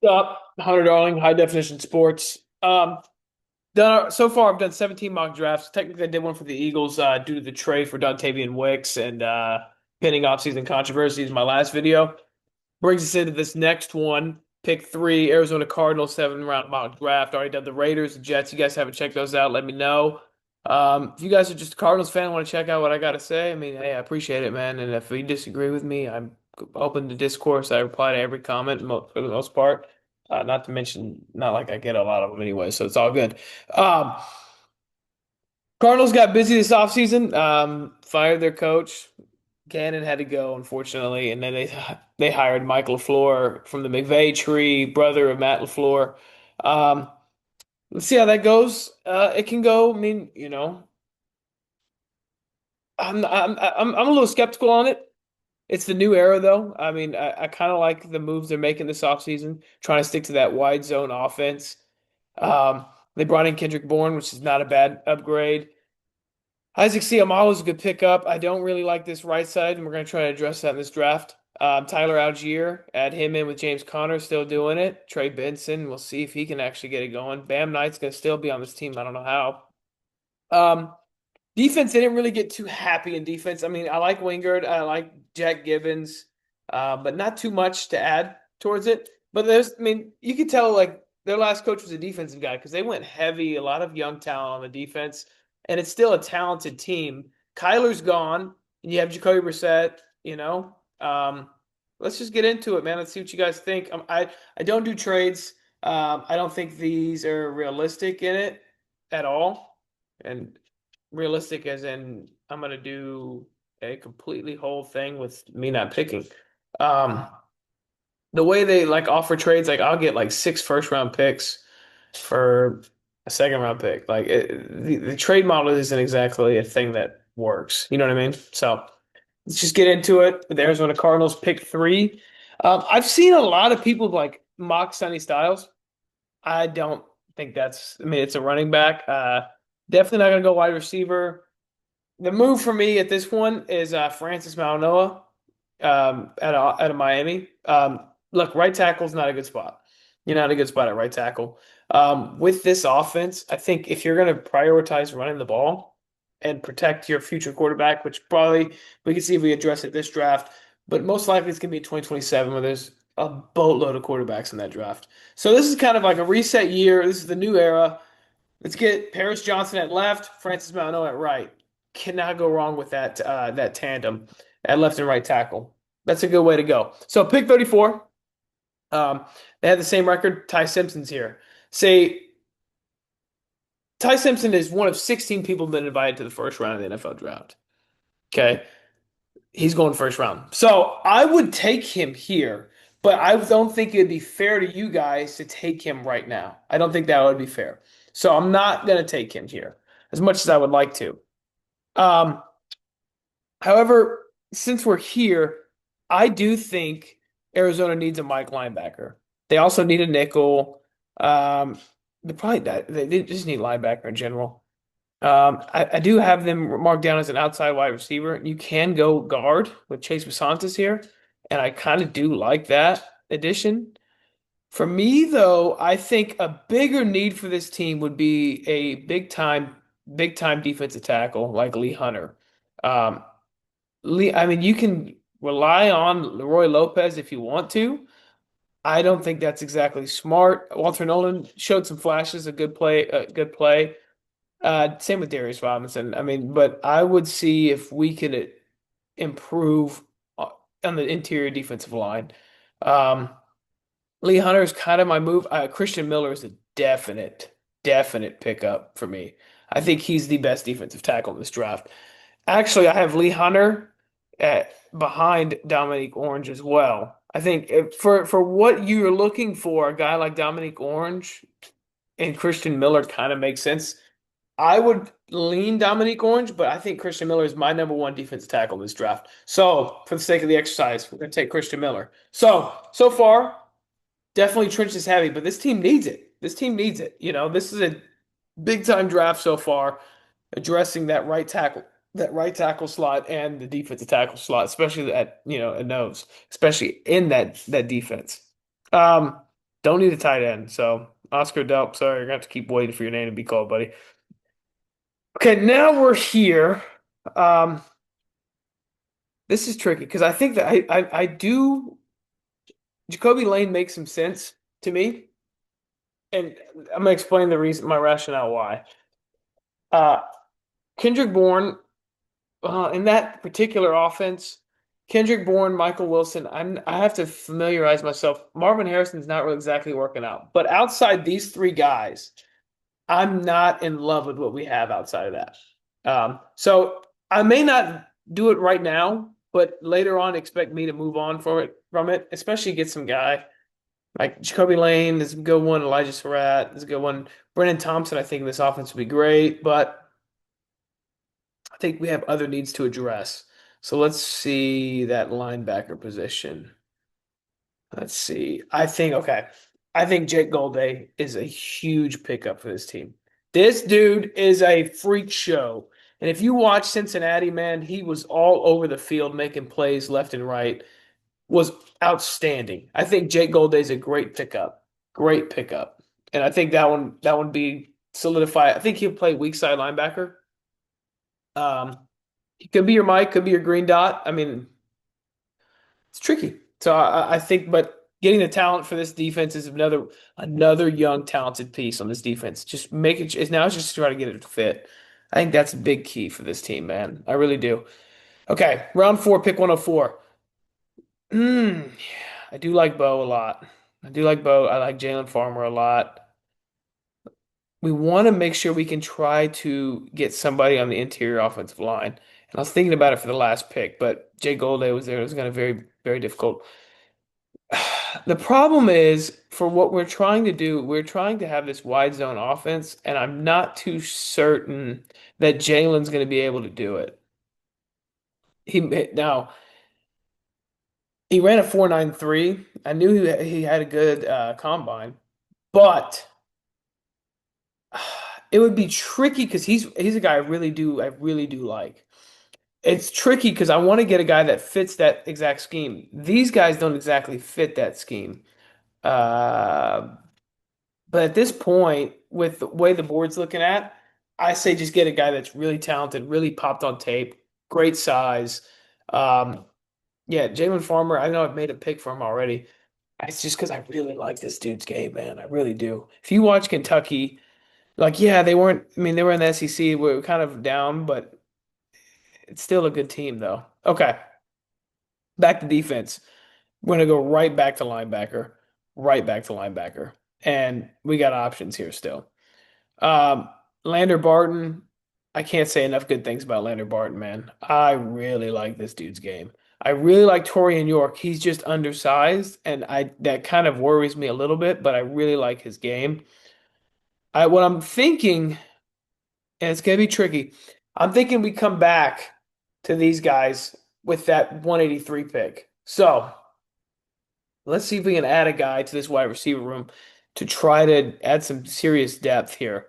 Up, Hunter Darling, High Definition Sports. So far I've done 17 mock drafts. Technically, I did one for the Eagles due to the trade for Dontavian Wicks and pending offseason controversies. My last video brings us into this next one. Pick three, Arizona Cardinals, 7 round mock draft. Already done the Raiders, the Jets. You guys haven't checked those out? Let me know. If you guys are just a Cardinals fan, want to check out what I got to say, I mean, hey, I appreciate it, man. And if you disagree with me, I'm open to discourse. I reply to every comment for the most part. Not to mention, not like I get a lot of them anyway, so it's all good. Um, Cardinals got busy this offseason, fired their coach. Gannon had to go, unfortunately, and then they hired Mike Lafleur from the McVay tree, brother of Matt Lafleur. Um, let's see how that goes. It can go. I mean, I'm a little skeptical on it. It's the new era, though. I mean, I kind of like the moves they're making this offseason, trying to stick to that wide zone offense. Um, they brought in Kendrick Bourne, which is not a bad upgrade. Isaac Seumalo is a good pickup. I don't really like this right side, and we're going to try to address that in this draft. Tyler Algier, add him in with James Conner, still doing it. Trey Benson, we'll see if he can actually get it going. Bam Knight's going to still be on this team. I don't know how. Um, Defense, they didn't really get too happy in defense. I mean, I like Wingard, I like Jack Gibbons, but not too much to add towards it. But I mean, you could tell like their last coach was a defensive guy because they went heavy, a lot of young talent on the defense, and it's still a talented team. Kyler's gone, and you have Jacoby Brissett. Let's just get into it, man. Let's see what you guys think. I don't do trades. I don't think these are realistic in it at all, and realistic as in I'm gonna do a completely whole thing with me not picking. Um, the way they like offer trades, like I'll get like 6 first round picks for a second round pick. Like the trade model isn't exactly a thing that works. You know what I mean? So let's just get into it. The Arizona Cardinals pick three. I've seen a lot of people like mock Sonny Styles. I don't think that's. I mean, it's a running back. Definitely not gonna go wide receiver. The move for me at this one is Francis Mauigoa out of Miami. Look, right tackle is not a good spot. You're not a good spot at right tackle. With this offense, I think if you're going to prioritize running the ball and protect your future quarterback, which probably we can see if we address it this draft, but most likely it's going to be 2027 where there's a boatload of quarterbacks in that draft. So this is kind of like a reset year. This is the new era. Let's get Paris Johnson at left, Francis Mauigoa at right. Cannot go wrong with that tandem at left and right tackle. That's a good way to go. So pick 34. They had the same record. Ty Simpson's here. Say Ty Simpson is one of 16 people been invited to the first round of the NFL draft. Okay. He's going first round. So I would take him here, but I don't think it'd be fair to you guys to take him right now. I don't think that would be fair. So I'm not going to take him here as much as I would like to. Um, However, since we're here, I do think Arizona needs a Mike linebacker. They also need a nickel. They just need linebacker in general. I do have them marked down as an outside wide receiver. You can go guard with Chase Wisantis here, and I kind of do like that addition. For me, though, I think a bigger need for this team would be a big time defensive tackle like Lee Hunter. Um, I mean, you can rely on Leroy Lopez if you want to. I don't think that's exactly smart. Walter Nolan showed some flashes, a good play. Same with Darius Robinson. I mean, but I would see if we could improve on the interior defensive line. Um, Lee Hunter is kind of my move. Christian Miller is a definite pickup for me. I think he's the best defensive tackle in this draft. Actually, I have Lee Hunter behind Dominique Orange as well. I think for what you're looking for, a guy like Dominique Orange and Christian Miller kind of makes sense. I would lean Dominique Orange, but I think Christian Miller is my number one defensive tackle in this draft. So, for the sake of the exercise, we're going to take Christian Miller. So far, definitely trenches heavy, but this team needs it. This team needs it. This is a big time draft so far, addressing that right tackle slot and the defensive tackle slot, especially at a nose, especially in that defense. Um, Don't need a tight end. So Oscar Delp, sorry, you're gonna have to keep waiting for your name to be called, buddy. Okay, now we're here. Um, this is tricky because I think that I do Jacoby Lane makes some sense to me, and I'm gonna explain the reason, my rationale why. Uh, Kendrick Bourne, in that particular offense, Kendrick Bourne, Michael Wilson, I have to familiarize myself. Marvin Harrison's not really exactly working out, but outside these three guys, I'm not in love with what we have outside of that. So I may not do it right now, but later on, expect me to move on from it, especially get some guy like Jacoby Lane is a good one. Elijah Surratt is a good one. Brennan Thompson, I think in this offense would be great, but I think we have other needs to address. So let's see that linebacker position. Let's see. I think Jake Golday is a huge pickup for this team. This dude is a freak show. And if you watch Cincinnati, man, he was all over the field making plays left and right. Was outstanding. I think Jake Golday is a great pickup. Great pickup. And I think that one be solidified. I think he'll play weak side linebacker. Um, he could be your Mike, could be your green dot. I mean, it's tricky. So I think, but getting the talent for this defense is another young talented piece on this defense. Just make it. Now it's just try to get it to fit. I think that's a big key for this team, man. I really do. Okay, round four, pick 104. Mm, I do like Bo a lot. I do like Bo. I like Jalen Farmer a lot. We want to make sure we can try to get somebody on the interior offensive line. And I was thinking about it for the last pick, but Jay Golday was there. It was going to very, very difficult. The problem is for what we're trying to do, we're trying to have this wide zone offense, and I'm not too certain that Jalen's going to be able to do it. Now he ran a 4.93. I knew he had a good combine, but it would be tricky because he's a guy I really do like. It's tricky because I want to get a guy that fits that exact scheme. These guys don't exactly fit that scheme. Uh, but at this point, with the way the board's looking at, I say just get a guy that's really talented, really popped on tape, great size. Um, yeah, Jalen Farmer, I know I've made a pick for him already. It's just because I really like this dude's game, man. I really do. If you watch Kentucky, like, yeah, they weren't, I mean, they were in the SEC, we were kind of down, but it's still a good team, though. Okay, back to defense. We're going to go right back to linebacker, right back to linebacker. And we got options here still. Um, Lander Barton, I can't say enough good things about Lander Barton, man. I really like this dude's game. I really like Torian York. He's just undersized, and I that kind of worries me a little bit, but I really like his game. What I'm thinking, and it's gonna be tricky, I'm thinking we come back to these guys with that 183 pick. So let's see if we can add a guy to this wide receiver room to try to add some serious depth here.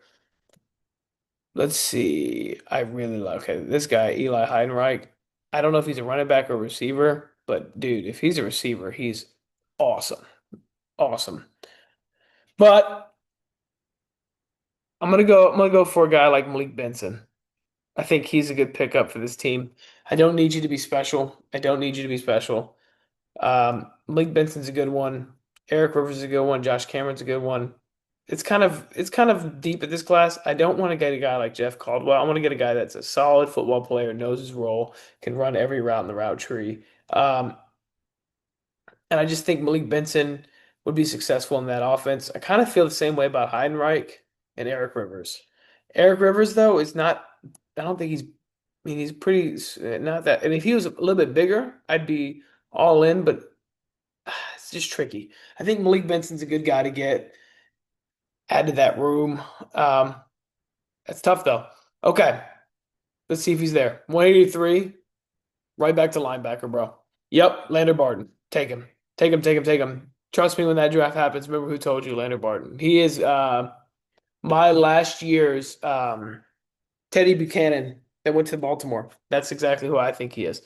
Let's see. I really like this guy, Eli Heidenreich. I don't know if he's a running back or a receiver, but dude, if he's a receiver, he's awesome. Awesome. But I'm gonna go for a guy like Malik Benson. I think he's a good pickup for this team. I don't need you to be special. I don't need you to be special. Malik Benson's a good one. Eric Rivers is a good one. Josh Cameron's a good one. It's kind of deep at this class. I don't want to get a guy like Jeff Caldwell. I want to get a guy that's a solid football player, knows his role, can run every route in the route tree. And I just think Malik Benson would be successful in that offense. I kind of feel the same way about Heidenreich and Eric Rivers. Eric Rivers, though, is not, I don't think I mean, he's pretty, not that, and if he was a little bit bigger, I'd be all in, but it's just tricky. I think Malik Benson's a good guy to add to that room. Um, that's tough, though. Okay, let's see if he's there. 183, right back to linebacker, bro. Yep, Lander Barton. Take him. Take him, take him, take him. Trust me when that draft happens. Remember who told you, Lander Barton. He is my last year's Teddy Buchanan that went to Baltimore. That's exactly who I think he is.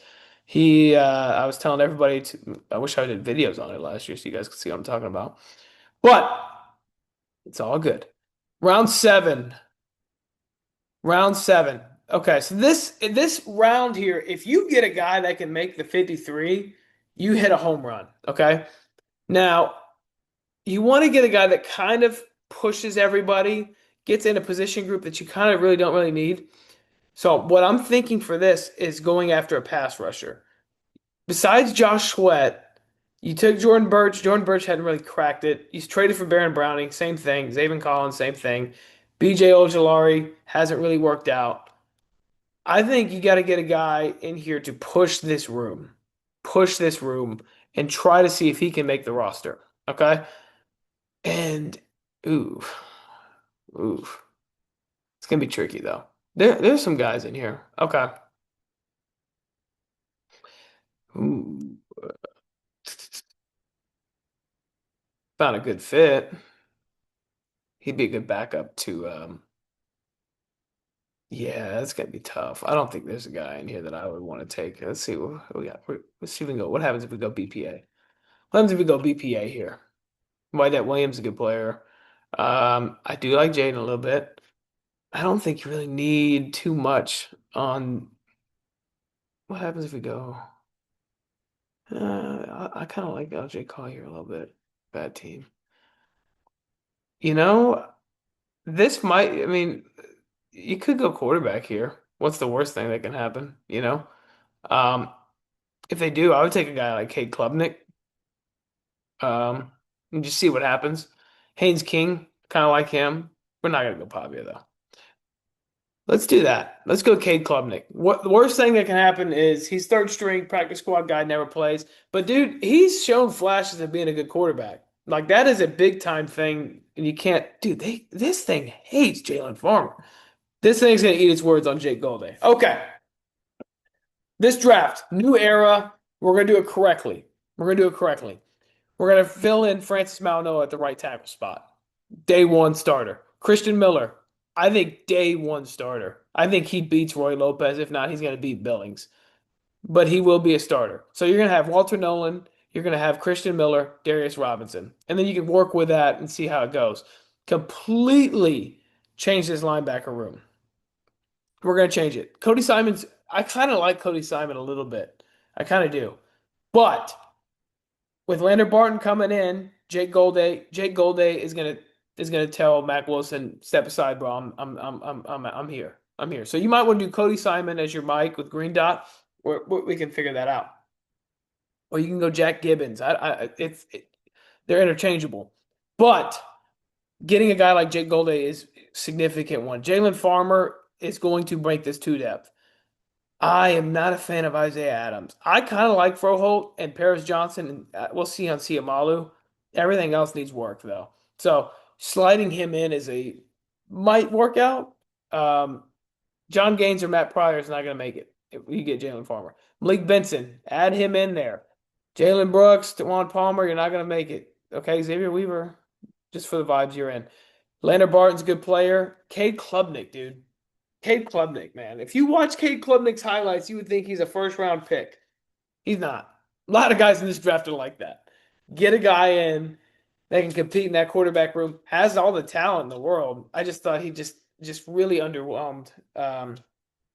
I was telling everybody I wish I did videos on it last year so you guys could see what I'm talking about. But it's all good. Round seven. Round seven. Okay, so this round here, if you get a guy that can make the 53, you hit a home run. Okay. Now, you want to get a guy that kind of pushes everybody, gets in a position group that you kind of really don't really need. So what I'm thinking for this is going after a pass rusher. Besides Josh Sweat, you took Jordan Birch. Jordan Birch hadn't really cracked it. He's traded for Baron Browning, same thing. Zaven Collins, same thing. BJ Ojolari hasn't really worked out. I think you got to get a guy in here to push this room, and try to see if he can make the roster. Okay? And ooh, ooh, it's gonna be tricky though. There's some guys in here. Okay. Ooh, found a good fit. He'd be a good backup to yeah, that's gonna be tough. I don't think there's a guy in here that I would want to take. Let's see what we got. Let's see if we can go. What happens if we go BPA? What happens if we go BPA here? That Williams is a good player. I do like Jaden a little bit. I don't think you really need too much on what happens if we go. I kind of like LJ Collier a little bit. Bad team. You know, this might, I mean, you could go quarterback here. What's the worst thing that can happen? Um, if they do, I would take a guy like Cade Klubnik, and just see what happens. Haynes King, kind of like him. We're not gonna go Pavia though. Let's do that. Let's go Cade Klubnik. What the worst thing that can happen is he's third string, practice squad guy, never plays. But dude, he's shown flashes of being a good quarterback. Like that is a big time thing, and you can't, dude. This thing hates Jalen Farmer. This thing's gonna eat its words on Jake Golday. Okay, this draft, new era. We're gonna do it correctly. We're gonna do it correctly. We're gonna fill in Francis Mauigoa at the right tackle spot. Day one starter. Christian Miller. I think day one starter. I think he beats Roy Lopez. If not, he's gonna beat Billings. But he will be a starter. So you're gonna have Walter Nolan. You're gonna have Christian Miller, Darius Robinson, and then you can work with that and see how it goes. Completely change this linebacker room. We're gonna change it. Cody Simon's. I kind of like Cody Simon a little bit. I kind of do. But with Lander Barton coming in, Jake Golday is gonna tell Mac Wilson, step aside, bro. I'm here. I'm here. So you might want to do Cody Simon as your Mike with Green Dot. We can figure that out. Or you can go Jack Gibbons. They're interchangeable. But getting a guy like Jake Golday is a significant one. Jalen Farmer is going to break this two depth. I am not a fan of Isaiah Adams. I kind of like Froholt and Paris Johnson, and we'll see on Siamalu. Everything else needs work, though. So sliding him in is a might work out. Um, John Gaines or Matt Pryor is not going to make it if you get Jalen Farmer. Malik Benson, add him in there. Jalen Brooks, Dewan Palmer, you're not going to make it. Okay, Xavier Weaver, just for the vibes you're in. Lander Barton's a good player. Cade Klubnik, dude. Cade Klubnik, man. If you watch Cade Klubnik's highlights, you would think he's a first round pick. He's not. A lot of guys in this draft are like that. Get a guy in that can compete in that quarterback room, has all the talent in the world. I just thought he just really underwhelmed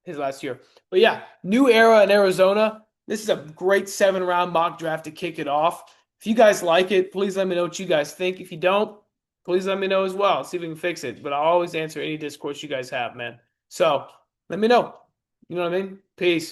his last year. But yeah, new era in Arizona. This is a great 7 round mock draft to kick it off. If you guys like it, please let me know what you guys think. If you don't, please let me know as well. See if we can fix it. But I'll always answer any discourse you guys have, man. So let me know. You know what I mean? Peace.